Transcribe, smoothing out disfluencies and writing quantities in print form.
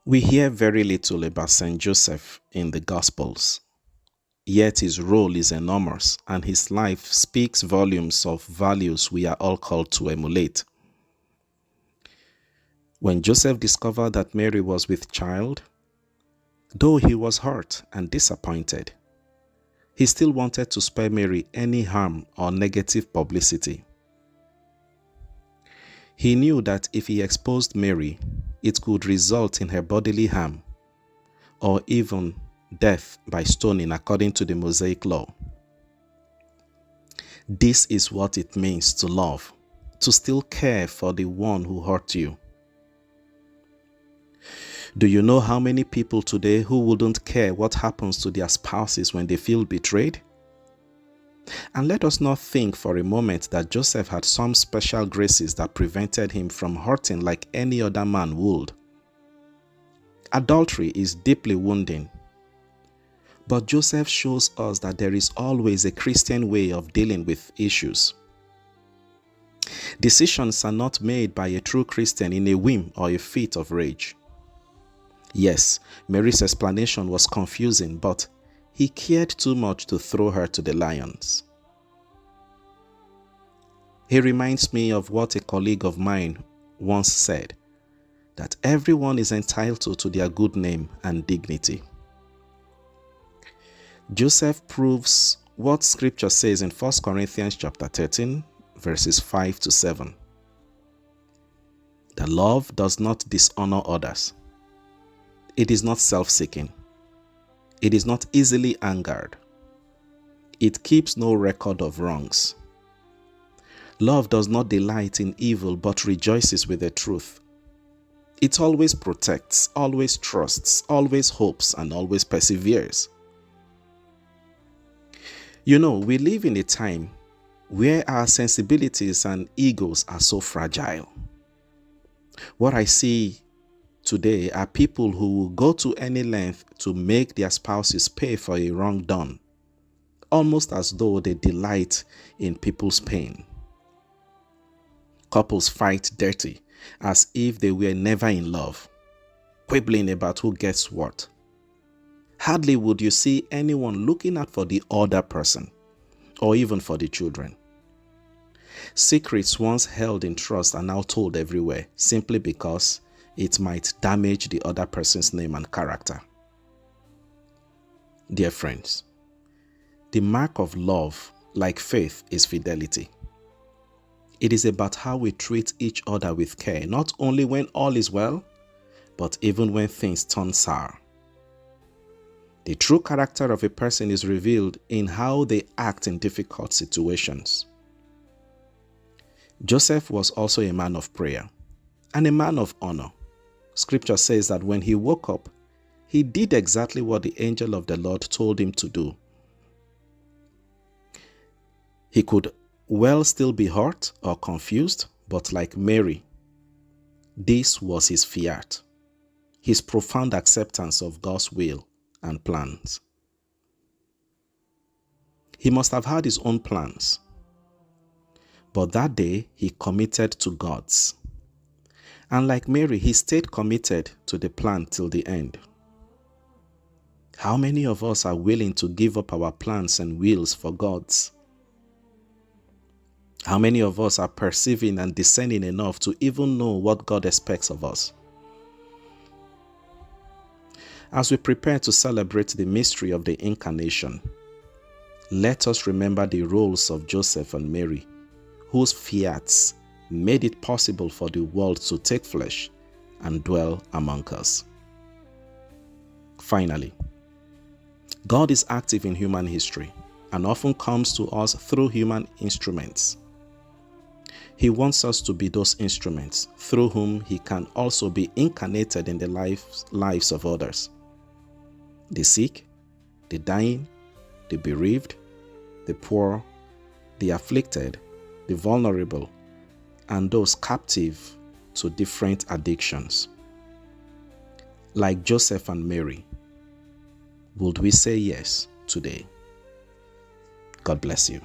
We hear very little about Saint Joseph in the Gospels, yet his role is enormous and his life speaks volumes of values we are all called to emulate. When Joseph discovered that Mary was with child, though he was hurt and disappointed, he still wanted to spare Mary any harm or negative publicity. He knew that if he exposed Mary, it could result in her bodily harm or even death by stoning according to the Mosaic law. This is what it means to love, to still care for the one who hurt you. Do you know how many people today who wouldn't care what happens to their spouses when they feel betrayed? And let us not think for a moment that Joseph had some special graces that prevented him from hurting like any other man would. Adultery is deeply wounding. But Joseph shows us that there is always a Christian way of dealing with issues. Decisions are not made by a true Christian in a whim or a fit of rage. Yes, Mary's explanation was confusing, but he cared too much to throw her to the lions. He reminds me of what a colleague of mine once said, that everyone is entitled to their good name and dignity. Joseph proves what scripture says in 1 Corinthians chapter 13, verses 5 to 7. The love does not dishonor others. It is not self-seeking. It is not easily angered. It keeps no record of wrongs. Love does not delight in evil, but rejoices with the truth. It always protects, always trusts, always hopes, and always perseveres. You know, we live in a time where our sensibilities and egos are so fragile. What I see today are people who will go to any length to make their spouses pay for a wrong done, almost as though they delight in people's pain. Couples fight dirty as if they were never in love, quibbling about who gets what. Hardly would you see anyone looking out for the other person or even for the children. Secrets once held in trust are now told everywhere simply because it might damage the other person's name and character. Dear friends, the mark of love, like faith, is fidelity. It is about how we treat each other with care, not only when all is well, but even when things turn sour. The true character of a person is revealed in how they act in difficult situations. Joseph was also a man of prayer and a man of honor. Scripture says that when he woke up, he did exactly what the angel of the Lord told him to do. He could well still be hurt or confused, but like Mary, this was his fiat, his profound acceptance of God's will and plans. He must have had his own plans, but that day he committed to God's. And like Mary, he stayed committed to the plan till the end. How many of us are willing to give up our plans and wills for God's? How many of us are perceiving and discerning enough to even know what God expects of us? As we prepare to celebrate the mystery of the Incarnation, let us remember the roles of Joseph and Mary, whose fiats made it possible for the world to take flesh and dwell among us. Finally, God is active in human history and often comes to us through human instruments. He wants us to be those instruments through whom he can also be incarnated in the lives of others. The sick, the dying, the bereaved, the poor, the afflicted, the vulnerable, and those captive to different addictions. Like Joseph and Mary, would we say yes today? God bless you.